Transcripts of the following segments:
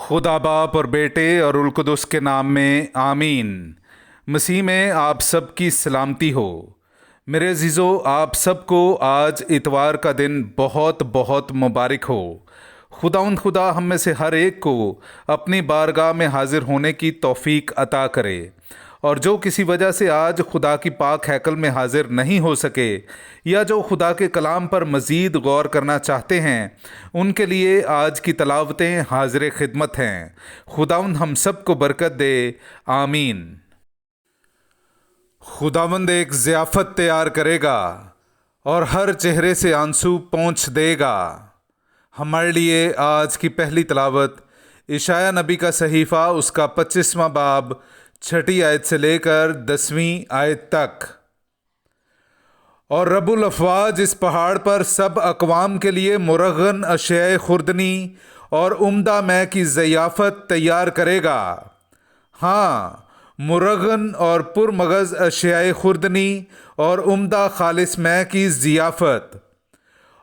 खुदा बाप और बेटे और उल कुदस के नाम में आमीन। मसीह में आप सब की सलामती हो। मेरे अजीज़ों, आप सबको आज इतवार का दिन बहुत बहुत मुबारक हो। खुदा हम में से हर एक को अपनी बारगाह में हाजिर होने की तौफीक अता करे, और जो किसी वजह से आज खुदा की पाक हैकल में हाजिर नहीं हो सके या जो खुदा के कलाम पर मज़ीद गौर करना चाहते हैं, उनके लिए आज की तलावतें हाजिर खिदमत हैं। खुदावंद हम सब को बरकत दे, आमीन। खुदावंद एक ज़ियाफ़त तैयार करेगा और हर चेहरे से आंसू पोंछ देगा। हमारे लिए आज की पहली तलावत इशाया नबी का सहीफ़ा, उसका 25वां बाब 6ठी आयत से लेकर 10वीं आयत तक। और रब्बुल अफ़वाज इस पहाड़ पर सब अक़वाम के लिए मुरग़्ग़न अशयाए खुर्दनी और उम्दा मै की ज़ियाफ़त तैयार करेगा। हाँ, मुरग़्ग़न और पुरमगज़ अशयाए खुर्दनी और उम्दा खालिस मै की ज़ियाफ़त।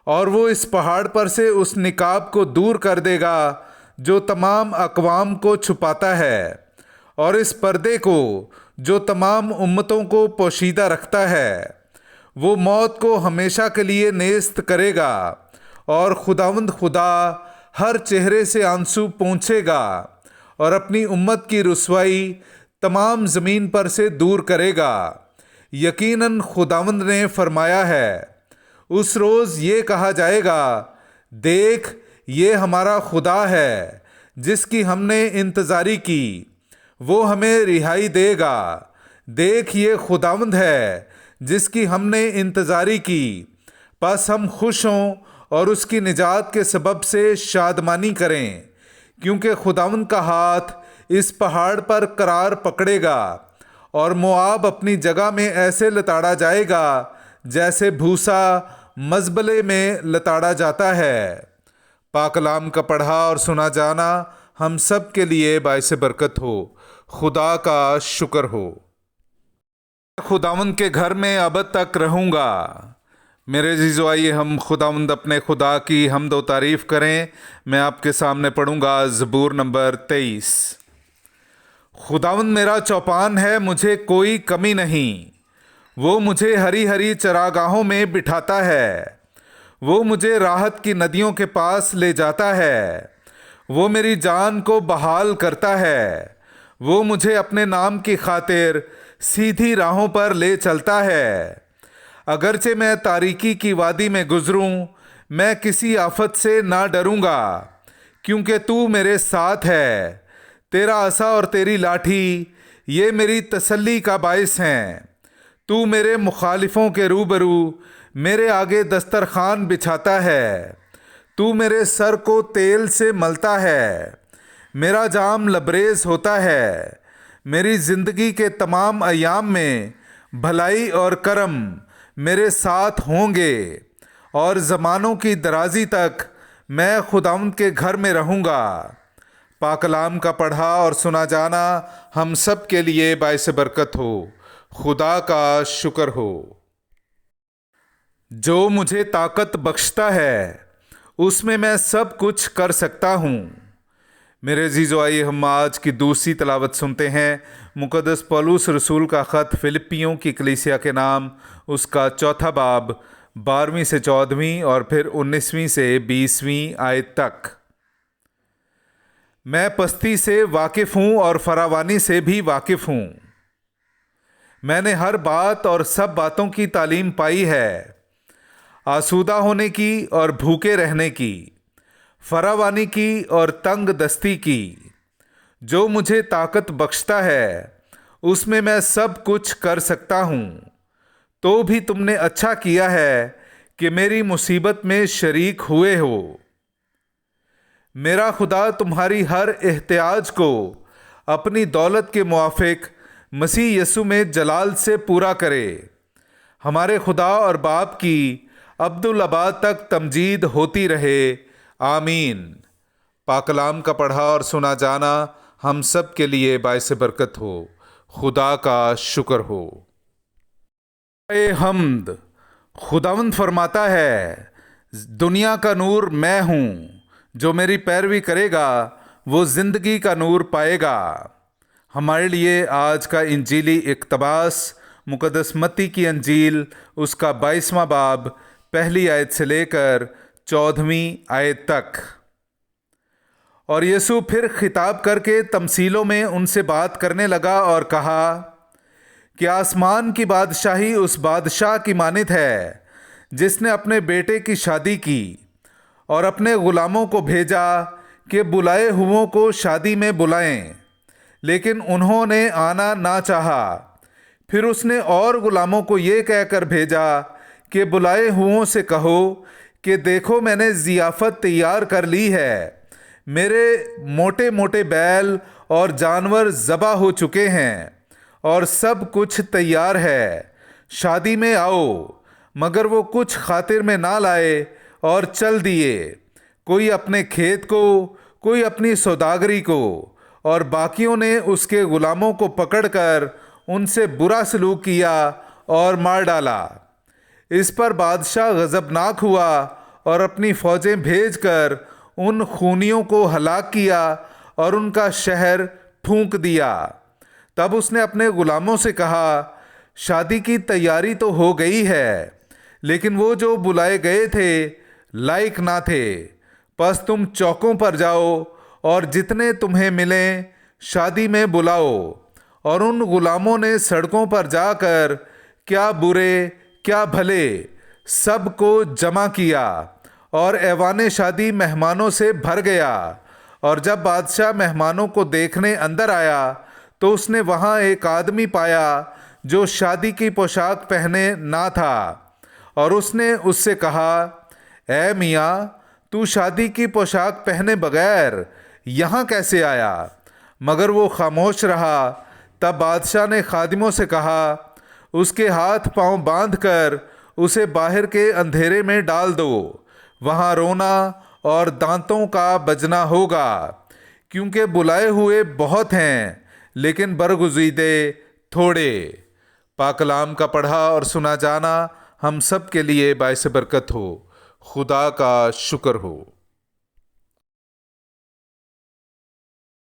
और वो इस पहाड़ पर से उस निकाब को दूर कर देगा जो तमाम अक़वाम को छुपाता है, और इस पर्दे को जो तमाम उम्मतों को पोशीदा रखता है। वो मौत को हमेशा के लिए नेस्त करेगा, और खुदावंद खुदा हर चेहरे से आंसू पोंछेगा और अपनी उम्मत की रुसवाई तमाम ज़मीन पर से दूर करेगा। यकीनन खुदावंद ने फरमाया है, उस रोज़ ये कहा जाएगा, देख ये हमारा खुदा है जिसकी हमने इंतज़ारी की, वो हमें रिहाई देगा। देख ये खुदावंद है जिसकी हमने इंतज़ारी की, बस हम खुश हों और उसकी निजात के सबब से शादमानी करें, क्योंकि खुदावंद का हाथ इस पहाड़ पर करार पकड़ेगा और मोआब अपनी जगह में ऐसे लताड़ा जाएगा जैसे भूसा मज़बले में लताड़ा जाता है। पाक कलाम का पढ़ा और सुना जाना हम सब के लिए बाइस बरकत हो। खुदा का शुक्र हो। खुदावंद के घर में अब तक रहूँगा। मेरे अज़ीज़ों, आइए हम खुदावंद अपने खुदा की हम्द व तारीफ़ करें। मैं आपके सामने पढ़ूँगा ज़बूर नंबर 23। खुदावंद मेरा चौपान है, मुझे कोई कमी नहीं। वो मुझे हरी हरी चरागाहों में बिठाता है। वो मुझे राहत की नदियों के पास ले जाता है। वो मेरी जान को बहाल करता है। वो मुझे अपने नाम की खातिर सीधी राहों पर ले चलता है। अगरचे मैं तारीकी की वादी में गुजरूं, मैं किसी आफत से ना डरूंगा, क्योंकि तू मेरे साथ है। तेरा असा और तेरी लाठी ये मेरी तसल्ली का बाइस हैं। तू मेरे मुखालिफों के रूबरू मेरे आगे दस्तरखान बिछाता है। तू मेरे सर को तेल से मलता है, मेरा जाम लबरेज होता है। मेरी ज़िंदगी के तमाम अयाम में भलाई और करम मेरे साथ होंगे, और ज़मानों की दराजी तक मैं खुदावंद के घर में रहूँगा। पाक कलाम का पढ़ा और सुना जाना हम सब के लिए बाइस बरकत हो। खुदा का शुक्र हो। जो मुझे ताकत बख्शता है, उसमें मैं सब कुछ कर सकता हूँ। मेरे अज़ीज़ों, आइए हम आज की दूसरी तलावत सुनते हैं। मुक़द्दस पौलुस रसूल का ख़त फ़िलिप्पियों की कलीसिया के नाम, उसका 4था बाब 12वीं से 14वीं और फिर 19वीं से 20वीं आयत तक। मैं पस्ती से वाकिफ़ हूँ और फरावानी से भी वाकिफ़ हूँ। मैंने हर बात और सब बातों की तालीम पाई है, आसूदा होने की और भूखे रहने की, फरावानी की और तंग दस्ती की। जो मुझे ताकत बख्शता है, उसमें मैं सब कुछ कर सकता हूँ। तो भी तुमने अच्छा किया है कि मेरी मुसीबत में शरीक हुए हो। मेरा खुदा तुम्हारी हर एहतियाज को अपनी दौलत के मुआफिक मसीह यसु में जलाल से पूरा करे। हमारे खुदा और बाप की अब्दुल अबाद तक तमजीद होती रहे, आमीन। पाक कलाम का पढ़ा और सुना जाना हम सब के लिए बाइस बरकत हो। खुदा का शुक्र हो। ए हम्द। खुदावंद फरमाता है, दुनिया का नूर मैं हूँ। जो मेरी पैरवी करेगा وہ زندگی کا نور پائے گا۔ ہمارے لیے آج کا انجیلی اقتباس مقدس متی کی انجیل اس کا 22واں باب پہلی آیت سے لے کر 14ویں آیت تک۔ اور یسوع پھر خطاب کر کے تمثیلوں میں ان سے بات کرنے لگا اور کہا کہ آسمان کی بادشاہی اس بادشاہ کی مانند ہے جس نے اپنے بیٹے کی شادی کی اور اپنے غلاموں کو بھیجا کہ بلائے ہوئوں کو شادی میں بلائیں، لیکن انہوں نے آنا نہ چاہا۔ پھر اس نے اور غلاموں کو یہ کہہ کر بھیجا کہ بلائے ہوئوں سے کہو کہ دیکھو میں نے ضیافت تیار کر لی ہے، میرے موٹے موٹے بیل اور جانور ذبح ہو چکے ہیں اور سب کچھ تیار ہے، شادی میں آؤ۔ مگر وہ کچھ خاطر میں نہ لائے اور چل دیے، کوئی اپنے کھیت کو، کوئی اپنی سوداگری کو، اور باقیوں نے اس کے غلاموں کو پکڑ کر ان سے برا سلوک کیا اور مار ڈالا۔ اس پر بادشاہ غضبناک ہوا اور اپنی فوجیں بھیج کر ان خونیوں کو ہلاک کیا اور ان کا شہر پھونک دیا۔ تب اس نے اپنے غلاموں سے کہا، شادی کی تیاری تو ہو گئی ہے، لیکن وہ جو بلائے گئے تھے لائق نہ تھے۔ پس تم چوکوں پر جاؤ اور جتنے تمہیں ملیں شادی میں بلاؤ۔ اور ان غلاموں نے سڑکوں پر جا کر کیا برے کیا بھلے سب کو جمع کیا، اور ایوان شادی مہمانوں سے بھر گیا۔ اور جب بادشاہ مہمانوں کو دیکھنے اندر آیا تو اس نے وہاں ایک آدمی پایا جو شادی کی پوشاک پہنے نہ تھا، اور اس نے اس سے کہا، اے میاں، تو شادی کی پوشاک پہنے بغیر یہاں کیسے آیا؟ مگر وہ خاموش رہا۔ تب بادشاہ نے خادموں سے کہا، اس کے ہاتھ پاؤں باندھ کر اسے باہر کے اندھیرے میں ڈال دو، وہاں رونا اور دانتوں کا بجنا ہوگا، کیونکہ بلائے ہوئے بہت ہیں لیکن برگزیدے تھوڑے۔ پاک کلام کا پڑھا اور سنا جانا ہم سب کے لیے باعث برکت ہو۔ خدا کا شکر ہو۔